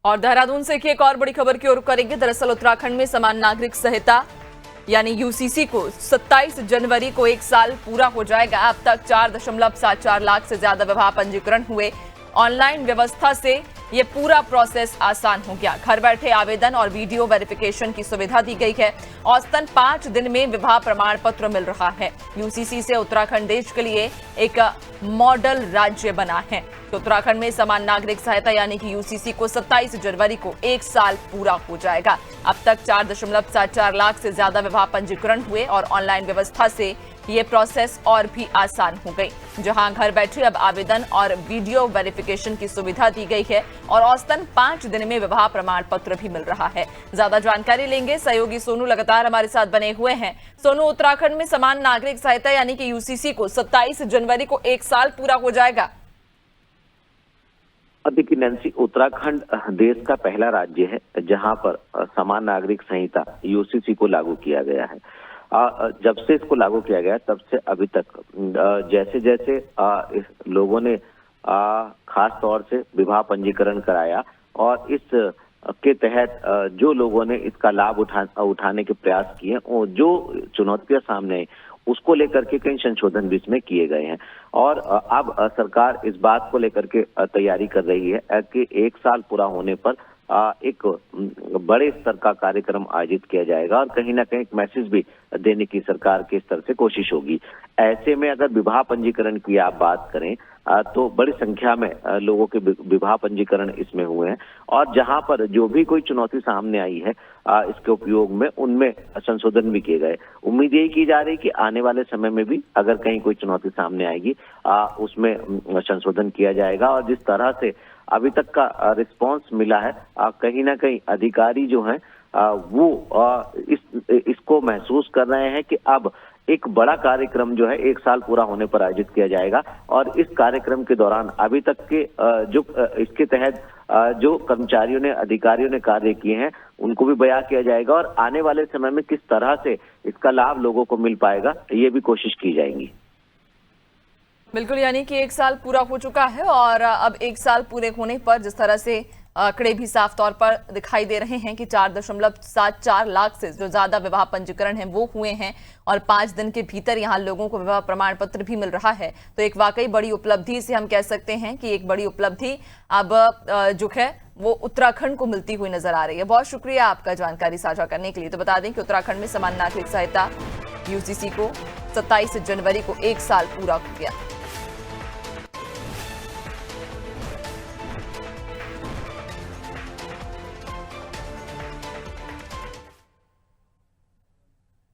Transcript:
और देहरादून से एक और बड़ी खबर की ओर करेंगे। दरअसल उत्तराखंड में समान नागरिक संहिता यानी यूसीसी को 27 जनवरी को 1 साल पूरा हो जाएगा। अब तक 4.74 लाख से ज्यादा विवाह पंजीकरण हुए। ऑनलाइन व्यवस्था से ये पूरा प्रोसेस आसान हो गया। घर बैठे आवेदन और वीडियो वेरिफिकेशन की सुविधा दी गई है। औसतन 5 दिन में विवाह प्रमाण पत्र मिल रहा है। यूसीसी से उत्तराखंड देश के लिए एक मॉडल राज्य बना है। तो उत्तराखंड में समान नागरिक सहायता यानी कि यूसीसी को 27 जनवरी को 1 साल पूरा हो जाएगा। अब तक 4.74 लाख से ज्यादा विवाह पंजीकरण हुए और ऑनलाइन व्यवस्था से ये प्रोसेस और भी आसान हो गई। जहां घर बैठे अब आवेदन और वीडियो वेरिफिकेशन की सुविधा दी गई है और औसतन 5 दिन में विवाह प्रमाण पत्र भी मिल रहा है। ज्यादा जानकारी लेंगे, सहयोगी सोनू लगातार हमारे साथ बने हुए हैं। सोनू, उत्तराखंड में समान नागरिक सहायता यानी कि यूसीसी को 27 जनवरी को 1 साल पूरा हो जाएगा। देखिए नैन्सी, उत्तराखंड देश का पहला राज्य है जहां पर समान नागरिक संहिता यूसीसी को लागू किया गया है। जब से इसको लागू किया गया तब से अभी तक जैसे जैसे लोगों ने खास तौर से विवाह पंजीकरण कराया और इस के तहत जो लोगों ने इसका लाभ उठाने के प्रयास किए और जो चुनौतियां सामने आई उसको लेकर के कई संशोधन भी इसमें किए गए हैं। और अब सरकार इस बात को लेकर के तैयारी कर रही है कि 1 साल पूरा होने पर एक बड़े स्तर का कार्यक्रम आयोजित किया जाएगा और कहीं ना कहीं एक मैसेज भी देने की सरकार के स्तर से कोशिश होगी। ऐसे में अगर विवाह पंजीकरण की आप बात करें तो बड़ी संख्या में लोगों के विवाह पंजीकरण इसमें हुए हैं और जहां पर जो भी कोई चुनौती सामने आई है इसके उपयोग में उनमें संशोधन भी किए गए। उम्मीद यही की जा रही है कि आने वाले समय में भी अगर कहीं कोई चुनौती सामने आएगी उसमें संशोधन किया जाएगा। और जिस तरह से अभी तक का रिस्पांस मिला है कहीं ना कहीं अधिकारी जो हैं वो इसको महसूस कर रहे हैं कि अब एक बड़ा कार्यक्रम जो है 1 साल पूरा होने पर आयोजित किया जाएगा और इस कार्यक्रम के दौरान अभी तक के जो इसके तहत जो कर्मचारियों ने अधिकारियों ने कार्य किए हैं उनको भी बयां किया जाएगा और आने वाले समय में किस तरह से इसका लाभ लोगों को मिल पाएगा ये भी कोशिश की जाएगी। बिल्कुल, यानी कि 1 साल पूरा हो चुका है और अब 1 साल पूरे होने पर जिस तरह से आंकड़े भी साफ तौर पर दिखाई दे रहे हैं कि 4.74 लाख से जो ज्यादा विवाह पंजीकरण हैं वो हुए हैं और 5 दिन के भीतर यहाँ लोगों को विवाह प्रमाण पत्र भी मिल रहा है। तो एक वाकई बड़ी उपलब्धि से हम कह सकते हैं कि एक बड़ी उपलब्धि अब जो है वो उत्तराखंड को मिलती हुई नजर आ रही है। बहुत शुक्रिया आपका जानकारी साझा करने के लिए। तो बता दें कि उत्तराखंड में समान नागरिक सहायता यूसीसी को 27 जनवरी को 1 साल पूरा हो गया।